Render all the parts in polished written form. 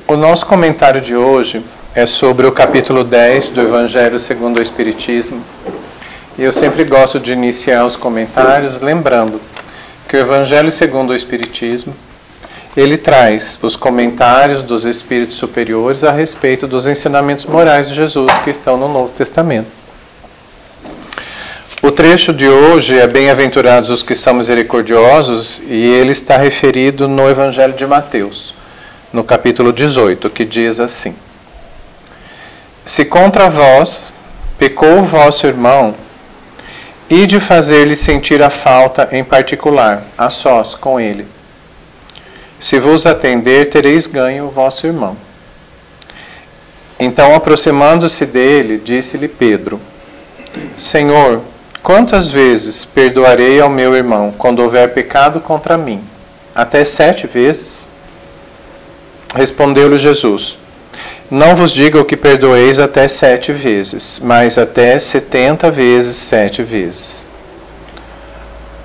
O nosso comentário de hoje é sobre o capítulo 10 do Evangelho segundo o Espiritismo. E eu sempre gosto de iniciar os comentários lembrando que o Evangelho segundo o Espiritismo, ele traz os comentários dos Espíritos superiores a respeito dos ensinamentos morais de Jesus que estão no Novo Testamento. O trecho de hoje é Bem-aventurados os que são misericordiosos, e ele está referido no Evangelho de Mateus, no capítulo 18, que diz assim: Se contra vós pecou o vosso irmão, ide fazer-lhe sentir a falta em particular, a sós com ele. Se vos atender, tereis ganho o vosso irmão. Então, aproximando-se dele, disse-lhe Pedro: Senhor, quantas vezes perdoarei ao meu irmão quando houver pecado contra mim? Até 7 vezes? Respondeu-lhe Jesus: Não vos digo que perdoeis até 7 vezes, mas até 70 vezes 7 vezes.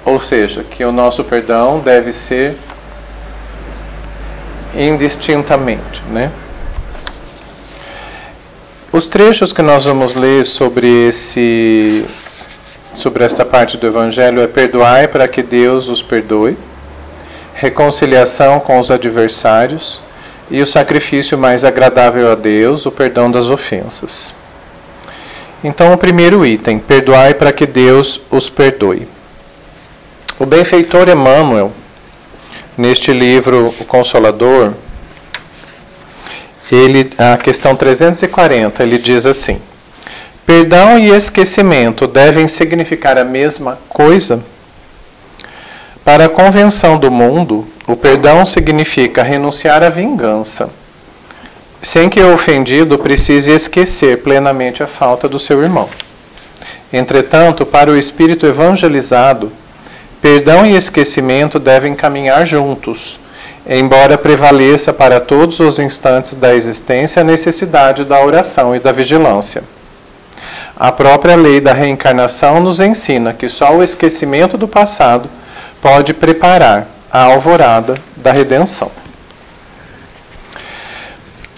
Ou seja, que o nosso perdão deve ser indistintamente, né? Os trechos que nós vamos ler sobre esta parte do Evangelho é perdoai para que Deus os perdoe, reconciliação com os adversários e o sacrifício mais agradável a Deus, o perdão das ofensas. Então, o primeiro item, perdoai para que Deus os perdoe. O benfeitor Emmanuel, neste livro O Consolador, a questão 340, ele diz assim: Perdão e esquecimento devem significar a mesma coisa? Para a convenção do mundo, o perdão significa renunciar à vingança, sem que o ofendido precise esquecer plenamente a falta do seu irmão. Entretanto, para o espírito evangelizado, perdão e esquecimento devem caminhar juntos, embora prevaleça para todos os instantes da existência a necessidade da oração e da vigilância. A própria lei da reencarnação nos ensina que só o esquecimento do passado pode preparar a alvorada da redenção.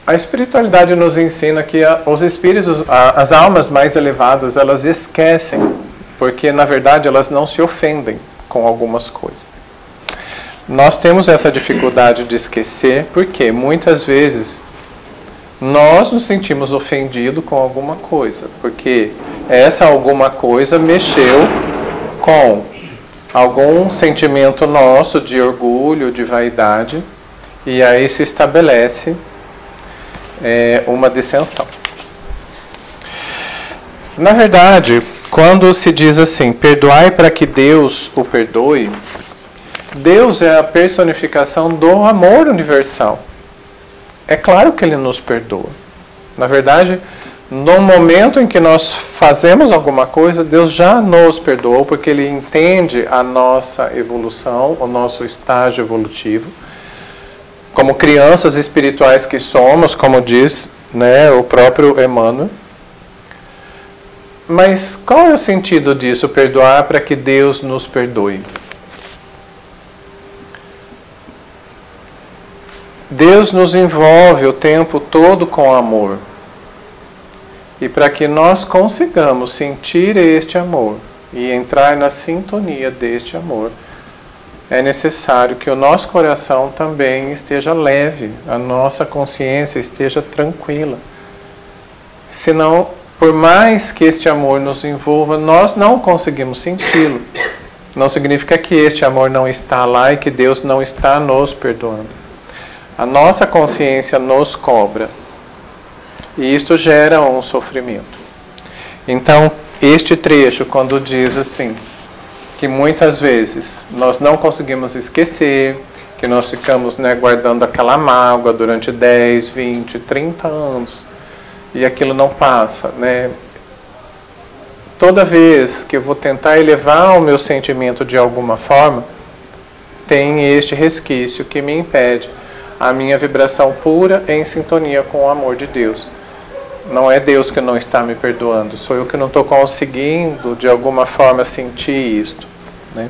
A espiritualidade nos ensina que os espíritos, as almas mais elevadas, elas esquecem, porque na verdade elas não se ofendem com algumas coisas. Nós temos essa dificuldade de esquecer porque muitas vezes nós nos sentimos ofendidos com alguma coisa, porque essa alguma coisa mexeu com algum sentimento nosso de orgulho, de vaidade, e aí se estabelece uma dissensão. Na verdade, quando se diz assim, perdoai para que Deus o perdoe, Deus é a personificação do amor universal. É claro que Ele nos perdoa. Na verdade, no momento em que nós fazemos alguma coisa, Deus já nos perdoou, porque Ele entende a nossa evolução, o nosso estágio evolutivo. Como crianças espirituais que somos, como diz, né, o próprio Emmanuel. Mas qual é o sentido disso, perdoar para que Deus nos perdoe? Deus nos envolve o tempo todo com amor. E para que nós consigamos sentir este amor e entrar na sintonia deste amor, é necessário que o nosso coração também esteja leve, a nossa consciência esteja tranquila. Senão, por mais que este amor nos envolva, nós não conseguimos senti-lo. Não significa que este amor não está lá e que Deus não está nos perdoando. A nossa consciência nos cobra. E isto gera um sofrimento. Então, este trecho, quando diz assim, que muitas vezes nós não conseguimos esquecer, que nós ficamos guardando aquela mágoa durante 10, 20, 30 anos, e aquilo não passa, né? Toda vez que eu vou tentar elevar o meu sentimento de alguma forma, tem este resquício que me impede a minha vibração pura em sintonia com o amor de Deus. Não é Deus que não está me perdoando, sou eu que não estou conseguindo de alguma forma sentir isto, né?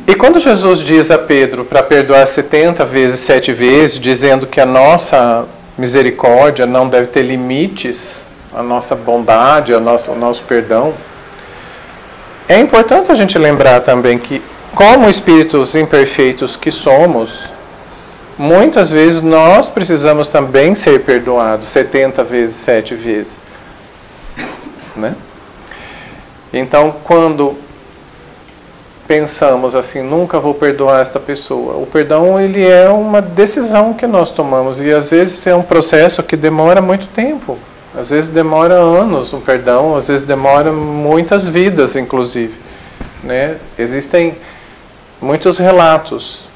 E quando Jesus diz a Pedro para perdoar 70 vezes, 7 vezes, dizendo que a nossa misericórdia não deve ter limites, a nossa bondade, o nosso perdão, é importante a gente lembrar também que, como espíritos imperfeitos que somos, muitas vezes nós precisamos também ser perdoados 70 vezes, 7 vezes. Né? Então, quando pensamos assim, nunca vou perdoar esta pessoa, o perdão ele é uma decisão que nós tomamos e às vezes é um processo que demora muito tempo. Às vezes demora anos um perdão, às vezes demora muitas vidas, inclusive. Né? Existem muitos relatos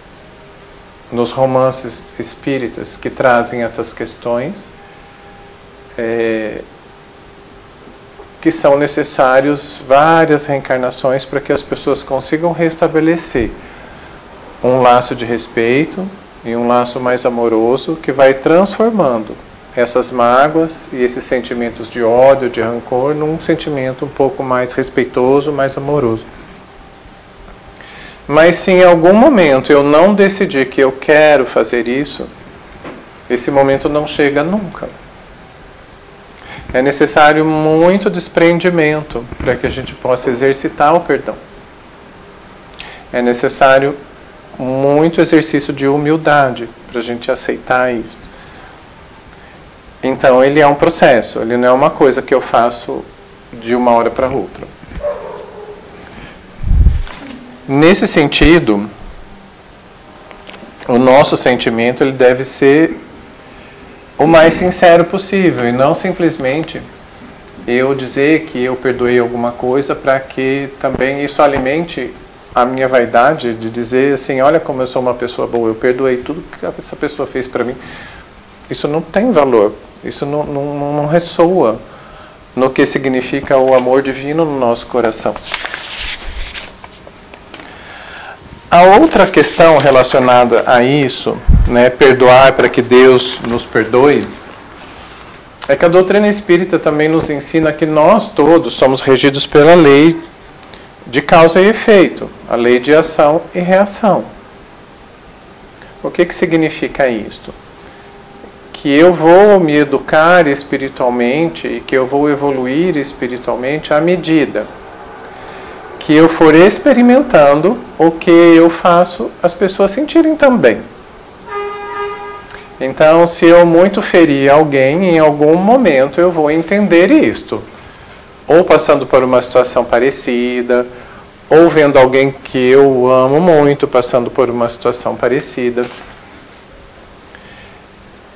nos romances espíritas que trazem essas questões, que são necessários várias reencarnações para que as pessoas consigam restabelecer um laço de respeito e um laço mais amoroso que vai transformando essas mágoas e esses sentimentos de ódio, de rancor, num sentimento um pouco mais respeitoso, mais amoroso. Mas se em algum momento eu não decidir que eu quero fazer isso, esse momento não chega nunca. É necessário muito desprendimento para que a gente possa exercitar o perdão. É necessário muito exercício de humildade para a gente aceitar isso. Então, ele é um processo, ele não é uma coisa que eu faço de uma hora para outra. Nesse sentido, o nosso sentimento ele deve ser o mais sincero possível e não simplesmente eu dizer que eu perdoei alguma coisa para que também isso alimente a minha vaidade de dizer assim, olha como eu sou uma pessoa boa, eu perdoei tudo que essa pessoa fez para mim. Isso não tem valor, isso não ressoa no que significa o amor divino no nosso coração. A outra questão relacionada a isso, né, perdoar para que Deus nos perdoe, é que a doutrina espírita também nos ensina que nós todos somos regidos pela lei de causa e efeito, a lei de ação e reação. O que significa isto? Que eu vou me educar espiritualmente e que eu vou evoluir espiritualmente à medida que eu for experimentando o que eu faço as pessoas sentirem também. Então, se eu muito ferir alguém, em algum momento eu vou entender isto. Ou passando por uma situação parecida, ou vendo alguém que eu amo muito passando por uma situação parecida.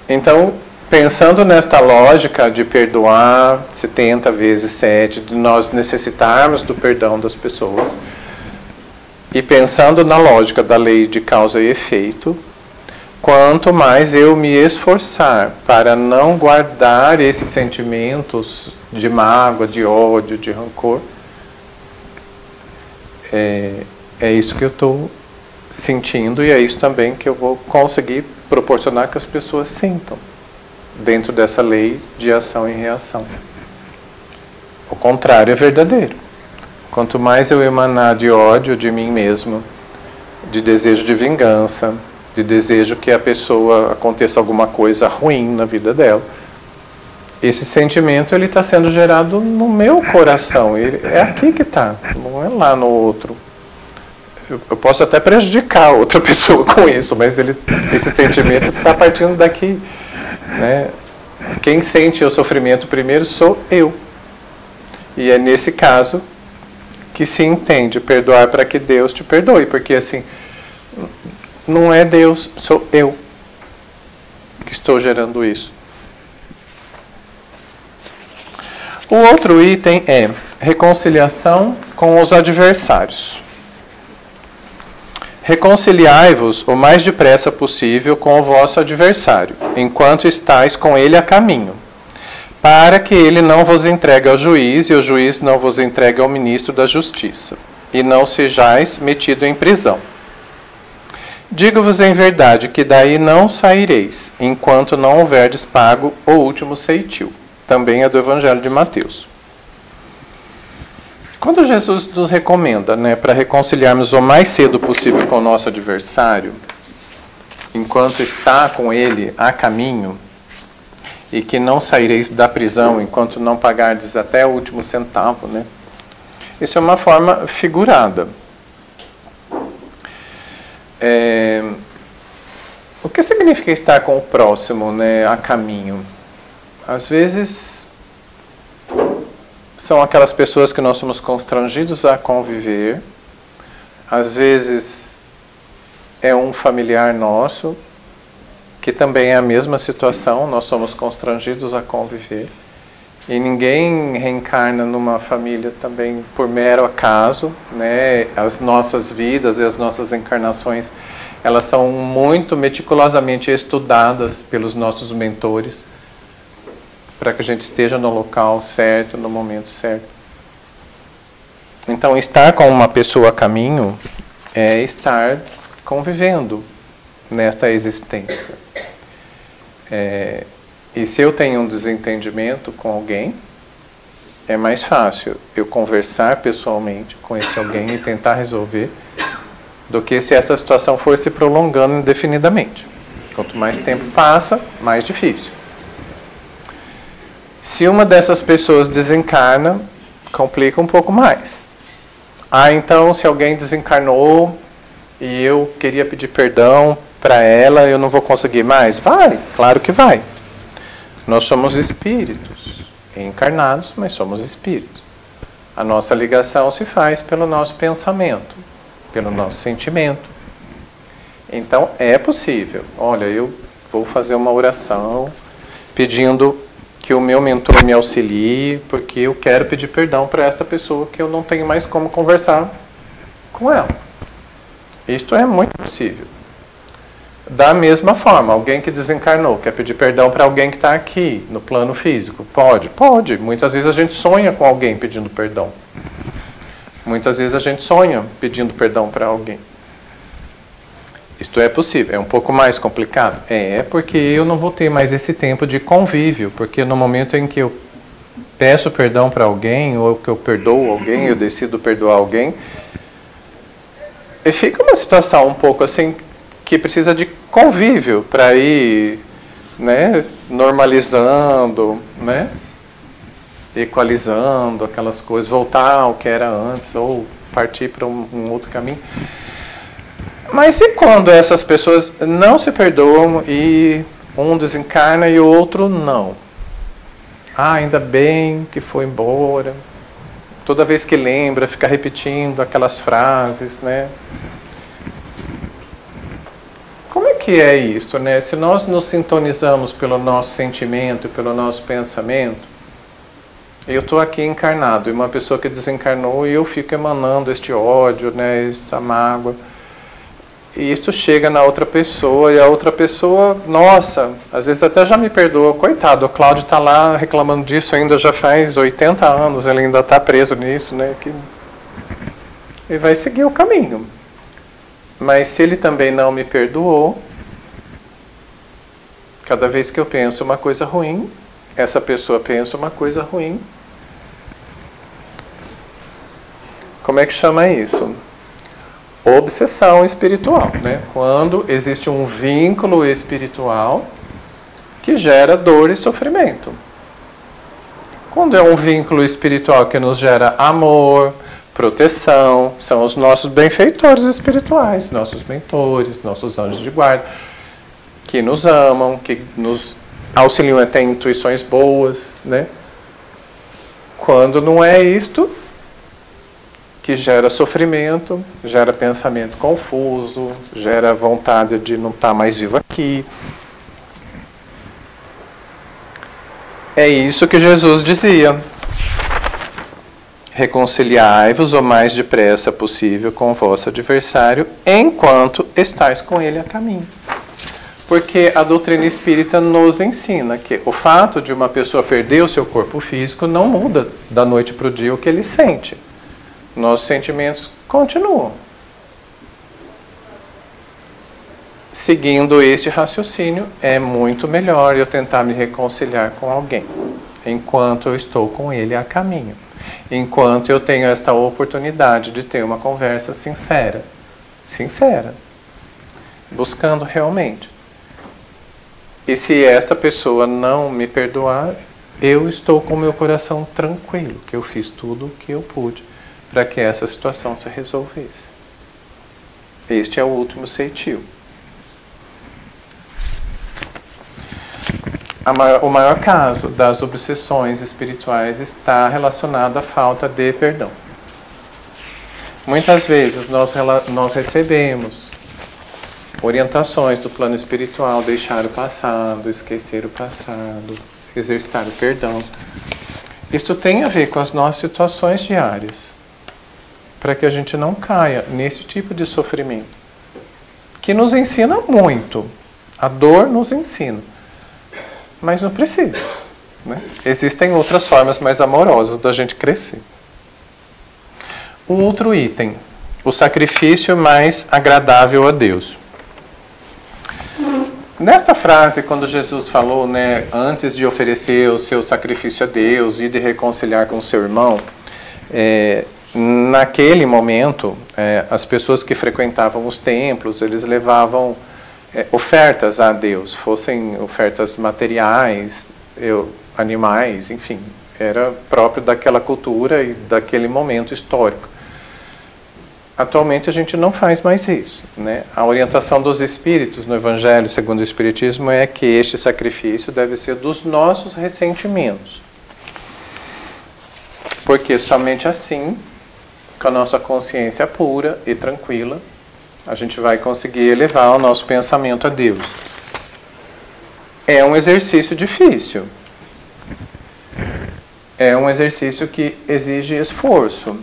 Então, pensando nesta lógica de perdoar 70 vezes 7, de nós necessitarmos do perdão das pessoas, e pensando na lógica da lei de causa e efeito, quanto mais eu me esforçar para não guardar esses sentimentos de mágoa, de ódio, de rancor, é isso que eu estou sentindo e é isso também que eu vou conseguir proporcionar que as pessoas sintam dentro dessa lei de ação e reação. O contrário é verdadeiro. Quanto mais eu emanar de ódio de mim mesmo, de desejo de vingança, de desejo que a pessoa aconteça alguma coisa ruim na vida dela, esse sentimento ele está sendo gerado no meu coração. Ele, é aqui que está, não é lá no outro. Eu posso até prejudicar outra pessoa com isso, mas esse sentimento está partindo daqui. Né? Quem sente o sofrimento primeiro sou eu. E é nesse caso que se entende perdoar para que Deus te perdoe. Porque assim, não é Deus, sou eu que estou gerando isso. O outro item é reconciliação com os adversários. Reconciliai-vos o mais depressa possível com o vosso adversário, enquanto estáis com ele a caminho, para que ele não vos entregue ao juiz e o juiz não vos entregue ao ministro da justiça, e não sejais metido em prisão. Digo-vos em verdade que daí não saireis, enquanto não houverdes pago o último ceitil. Também é do Evangelho de Mateus. Quando Jesus nos recomenda, né, para reconciliarmos o mais cedo possível com o nosso adversário, enquanto está com ele a caminho, e que não saireis da prisão enquanto não pagardes até o último centavo, né? Isso é uma forma figurada. O que significa estar com o próximo, né, a caminho? Às vezes são aquelas pessoas que nós somos constrangidos a conviver. Às vezes é um familiar nosso que também é a mesma situação, nós somos constrangidos a conviver. E ninguém reencarna numa família também por mero acaso, né? As nossas vidas e as nossas encarnações, elas são muito meticulosamente estudadas pelos nossos mentores, para que a gente esteja no local certo, no momento certo. Então, estar com uma pessoa a caminho é estar convivendo nesta existência. E se eu tenho um desentendimento com alguém, é mais fácil eu conversar pessoalmente com esse alguém e tentar resolver, do que se essa situação for se prolongando indefinidamente. Quanto mais tempo passa, mais difícil. Se uma dessas pessoas desencarna, complica um pouco mais. Então, se alguém desencarnou e eu queria pedir perdão para ela, eu não vou conseguir mais? Vai, claro que vai. Nós somos espíritos, encarnados, mas somos espíritos. A nossa ligação se faz pelo nosso pensamento, pelo nosso sentimento. Então, é possível. Olha, eu vou fazer uma oração pedindo que o meu mentor me auxilie, porque eu quero pedir perdão para esta pessoa que eu não tenho mais como conversar com ela. Isto é muito possível. Da mesma forma, alguém que desencarnou quer pedir perdão para alguém que está aqui, no plano físico. Pode? Pode. Muitas vezes a gente sonha com alguém pedindo perdão. Muitas vezes a gente sonha pedindo perdão para alguém. Isto é possível. É um pouco mais complicado? É, porque eu não vou ter mais esse tempo de convívio. Porque no momento em que eu peço perdão para alguém, ou que eu perdoo alguém, eu decido perdoar alguém, e fica uma situação um pouco assim, que precisa de convívio para ir, né, normalizando, né, equalizando aquelas coisas, voltar ao que era antes, ou partir para um outro caminho. Mas e quando essas pessoas não se perdoam e um desencarna e o outro não? Ainda bem que foi embora. Toda vez que lembra, fica repetindo aquelas frases, né? Como é que é isso, né? Se nós nos sintonizamos pelo nosso sentimento, pelo nosso pensamento, eu estou aqui encarnado, e uma pessoa que desencarnou, e eu fico emanando este ódio, né, essa mágoa, e isso chega na outra pessoa, e a outra pessoa, nossa, às vezes até já me perdoa, coitado, o Cláudio está lá reclamando disso ainda já faz 80 anos, ele ainda está preso nisso, né, e vai seguir o caminho. Mas se ele também não me perdoou, cada vez que eu penso uma coisa ruim, essa pessoa pensa uma coisa ruim. Como é que chama isso? Obsessão espiritual, né? Quando existe um vínculo espiritual que gera dor e sofrimento. Quando é um vínculo espiritual que nos gera amor, proteção, são os nossos benfeitores espirituais, nossos mentores, nossos anjos de guarda, que nos amam, que nos auxiliam a ter intuições boas, né? Quando não é isto, que gera sofrimento, gera pensamento confuso, gera vontade de não estar mais vivo aqui. É isso que Jesus dizia. Reconciliai-vos o mais depressa possível com o vosso adversário, enquanto estáis com ele a caminho. Porque a doutrina espírita nos ensina que o fato de uma pessoa perder o seu corpo físico não muda da noite para o dia o que ele sente. Nossos sentimentos continuam. Seguindo este raciocínio, é muito melhor eu tentar me reconciliar com alguém, enquanto eu estou com ele a caminho. enquanto eu tenho esta oportunidade de ter uma conversa sincera, buscando realmente. E se esta pessoa não me perdoar, eu estou com o meu coração tranquilo, que eu fiz tudo o que eu pude para que essa situação se resolvesse. Este é o último ceitil. O maior caso das obsessões espirituais está relacionado à falta de perdão. Muitas vezes nós recebemos orientações do plano espiritual, deixar o passado, esquecer o passado, exercitar o perdão. Isto tem a ver com as nossas situações diárias, para que a gente não caia nesse tipo de sofrimento, que nos ensina muito. A dor nos ensina, mas não precisa, né? Existem outras formas mais amorosas da gente crescer. O outro item, o sacrifício mais agradável a Deus. Nesta frase, quando Jesus falou, né, antes de oferecer o seu sacrifício a Deus e de reconciliar com o seu irmão, naquele momento, as pessoas que frequentavam os templos, eles levavam ofertas a Deus, fossem ofertas materiais, animais, enfim, era próprio daquela cultura e daquele momento histórico. Atualmente a gente não faz mais isso, né? A orientação dos espíritos no Evangelho segundo o Espiritismo é que este sacrifício deve ser dos nossos ressentimentos. Porque somente assim, com a nossa consciência pura e tranquila, a gente vai conseguir elevar o nosso pensamento a Deus. É um exercício difícil. É um exercício que exige esforço.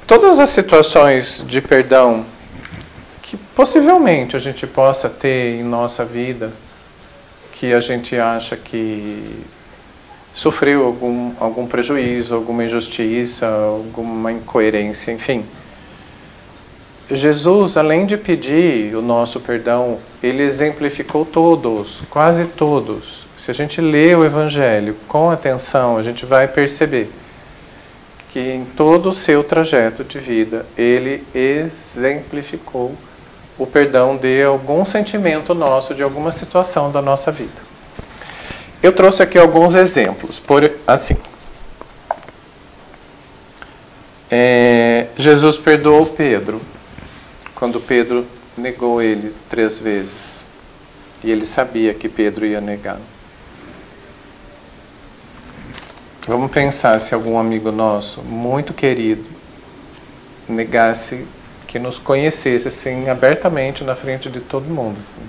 Todas as situações de perdão que possivelmente a gente possa ter em nossa vida, que a gente acha que sofreu algum prejuízo, alguma injustiça, alguma incoerência, enfim. Jesus, além de pedir o nosso perdão, ele exemplificou todos, quase todos. Se a gente lê o Evangelho com atenção, a gente vai perceber que em todo o seu trajeto de vida, ele exemplificou o perdão de algum sentimento nosso, de alguma situação da nossa vida. Eu trouxe aqui alguns exemplos. Jesus perdoou Pedro, quando Pedro negou ele 3 vezes. E ele sabia que Pedro ia negá-lo. Vamos pensar se algum amigo nosso, muito querido, negasse, que nos conhecesse assim, abertamente na frente de todo mundo. Assim.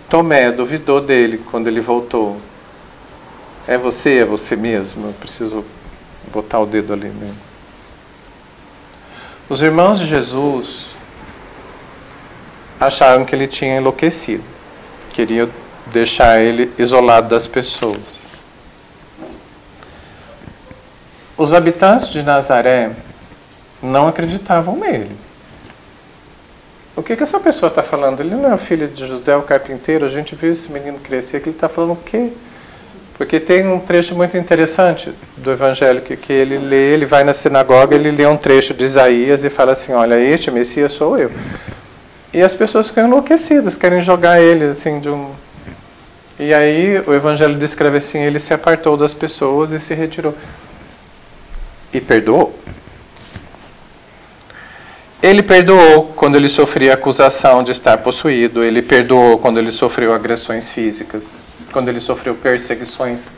Tomé duvidou dele quando ele voltou. É você mesmo? Eu preciso botar o dedo ali mesmo. Os irmãos de Jesus acharam que ele tinha enlouquecido. Queriam deixar ele isolado das pessoas. Os habitantes de Nazaré não acreditavam nele. O que essa pessoa está falando? Ele não é o filho de José, o carpinteiro? A gente viu esse menino crescer, que ele está falando o quê? Porque tem um trecho muito interessante do Evangelho que ele lê, ele vai na sinagoga, ele lê um trecho de Isaías e fala assim, olha, este Messias sou eu. E as pessoas ficam enlouquecidas, querem jogar ele assim de um... E aí o Evangelho descreve assim, ele se apartou das pessoas e se retirou. E perdoou. Ele perdoou quando ele sofria acusação de estar possuído. Ele perdoou quando ele sofreu agressões físicas. Quando ele sofreu perseguições.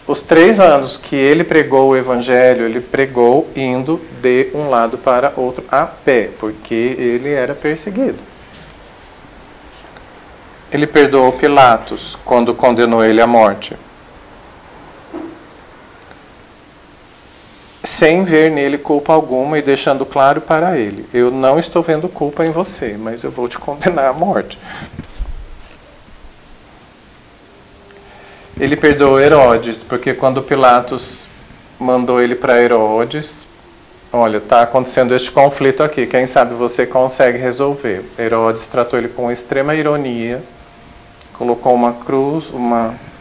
Os 3 anos que ele pregou o Evangelho, ele pregou indo de um lado para outro a pé, porque ele era perseguido. Ele perdoou Pilatos quando condenou ele à morte. Sem ver nele culpa alguma e deixando claro para ele, eu não estou vendo culpa em você, mas eu vou te condenar à morte. Ele perdoou Herodes, porque quando Pilatos mandou ele para Herodes, olha, está acontecendo este conflito aqui, quem sabe você consegue resolver. Herodes tratou ele com extrema ironia, colocou uma cruz,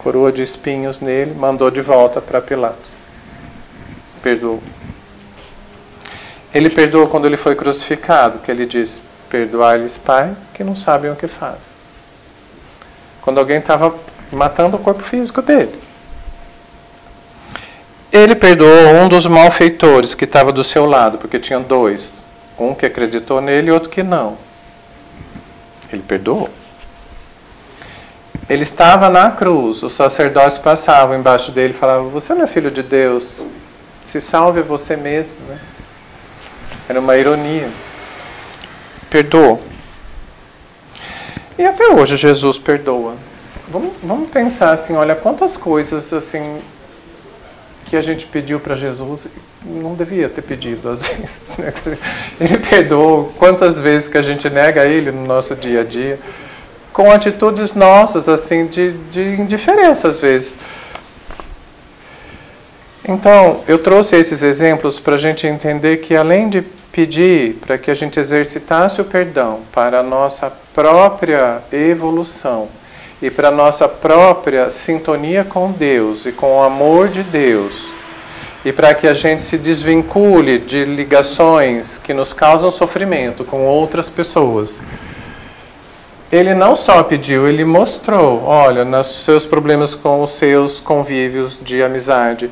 coroa de espinhos nele, mandou de volta para Pilatos. Perdoou. Ele perdoou quando ele foi crucificado, que ele disse: perdoai-lhes, Pai, que não sabem o que fazem. Quando alguém estava matando o corpo físico dele. Ele perdoou um dos malfeitores que estava do seu lado, porque tinha dois. Um que acreditou nele e outro que não. Ele perdoou. Ele estava na cruz, os sacerdotes passavam embaixo dele e falavam: você não é filho de Deus, se salve você mesmo, né? Era uma ironia. Perdoou. E até hoje Jesus perdoa. Vamos pensar assim, olha, quantas coisas assim que a gente pediu para Jesus e não devia ter pedido às vezes, né? Ele perdoou. Quantas vezes que a gente nega Ele no nosso dia a dia, com atitudes nossas, assim, de indiferença às vezes. Então, eu trouxe esses exemplos para a gente entender que, além de pedir para que a gente exercitasse o perdão para a nossa própria evolução e para a nossa própria sintonia com Deus e com o amor de Deus, e para que a gente se desvincule de ligações que nos causam sofrimento com outras pessoas, ele não só pediu, ele mostrou: olha, nos seus problemas com os seus convívios de amizade,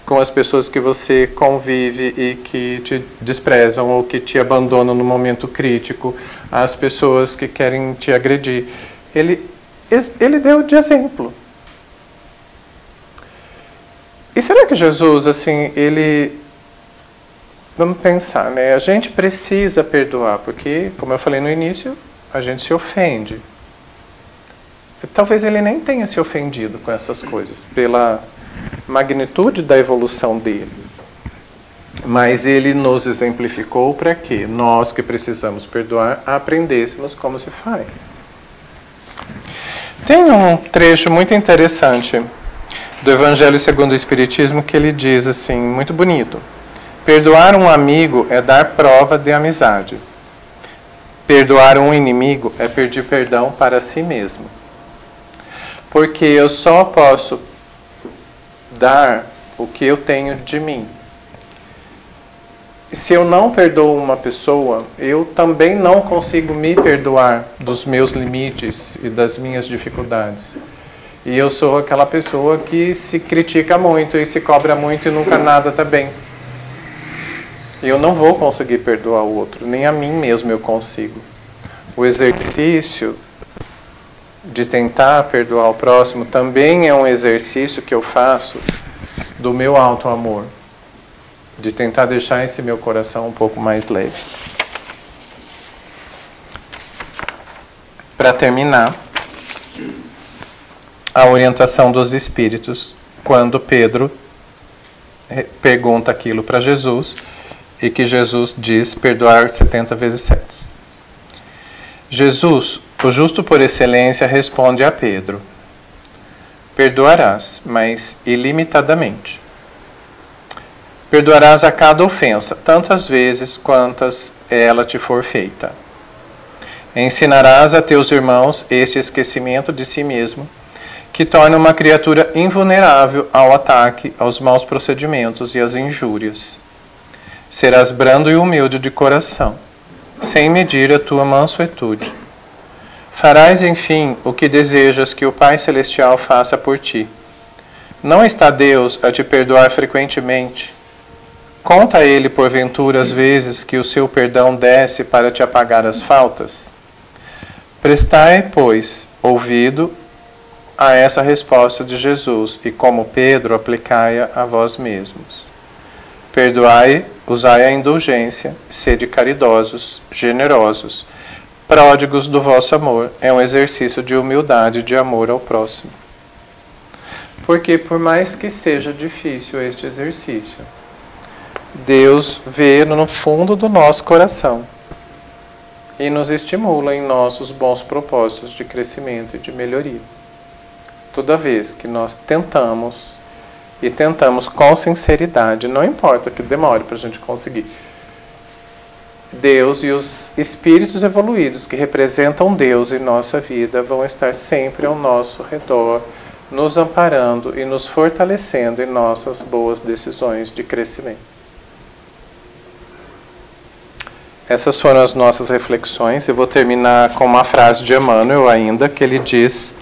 com as pessoas que você convive e que te desprezam ou que te abandonam no momento crítico, as pessoas que querem te agredir. Ele deu de exemplo. E será que Jesus, assim, ele... Vamos pensar, né? A gente precisa perdoar, porque, como eu falei no início, a gente se ofende. Talvez ele nem tenha se ofendido com essas coisas, pela magnitude da evolução dele. Mas ele nos exemplificou para que nós que precisamos perdoar aprendêssemos como se faz. Tem um trecho muito interessante do Evangelho segundo o Espiritismo que ele diz assim, muito bonito: perdoar um amigo é dar prova de amizade. Perdoar um inimigo é pedir perdão para si mesmo. Porque eu só posso dar o que eu tenho de mim. Se eu não perdoo uma pessoa, eu também não consigo me perdoar dos meus limites e das minhas dificuldades. E eu sou aquela pessoa que se critica muito e se cobra muito e nunca nada está bem. Eu não vou conseguir perdoar o outro, nem a mim mesmo eu consigo. O exercício de tentar perdoar o próximo também é um exercício que eu faço do meu alto amor, de tentar deixar esse meu coração um pouco mais leve. Para terminar, a orientação dos Espíritos, quando Pedro pergunta aquilo para Jesus, e que Jesus diz perdoar 70 vezes 7. Jesus, o justo por excelência, responde a Pedro: perdoarás, mas ilimitadamente. Perdoarás a cada ofensa, tantas vezes quantas ela te for feita. Ensinarás a teus irmãos este esquecimento de si mesmo, que torna uma criatura invulnerável ao ataque, aos maus procedimentos e às injúrias. Serás brando e humilde de coração, sem medir a tua mansuetude. Farás, enfim, o que desejas que o Pai Celestial faça por ti. Não está Deus a te perdoar frequentemente? Conta a Ele, porventura, as vezes que o seu perdão desce para te apagar as faltas? Prestai, pois, ouvido a essa resposta de Jesus, e como Pedro, aplicai-a a vós mesmos. Perdoai, usai a indulgência, sede caridosos, generosos, pródigos do vosso amor. É um exercício de humildade e de amor ao próximo. Porque, por mais que seja difícil este exercício, Deus vê no fundo do nosso coração e nos estimula em nossos bons propósitos de crescimento e de melhoria. Toda vez que nós tentamos, e tentamos com sinceridade, não importa que demore para a gente conseguir, Deus e os espíritos evoluídos que representam Deus em nossa vida vão estar sempre ao nosso redor, nos amparando e nos fortalecendo em nossas boas decisões de crescimento. Essas foram as nossas reflexões. Eu vou terminar com uma frase de Emmanuel ainda, que ele diz: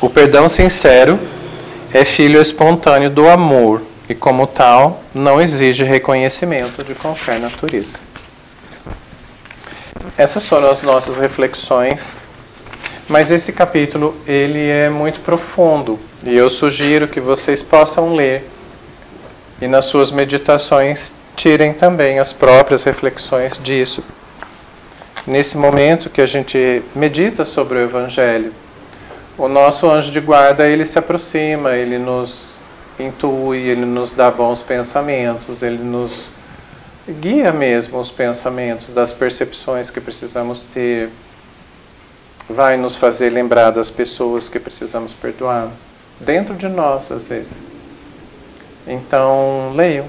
o perdão sincero é filho espontâneo do amor e, como tal, não exige reconhecimento de qualquer natureza. Essas foram as nossas reflexões, mas esse capítulo ele é muito profundo e eu sugiro que vocês possam ler e nas suas meditações tirem também as próprias reflexões disso. Nesse momento que a gente medita sobre o Evangelho, o nosso anjo de guarda, ele se aproxima, ele nos intui, ele nos dá bons pensamentos, ele nos guia mesmo os pensamentos, das percepções que precisamos ter, vai nos fazer lembrar das pessoas que precisamos perdoar, dentro de nós às vezes. Então, leiam,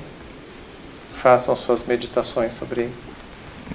façam suas meditações sobre ele.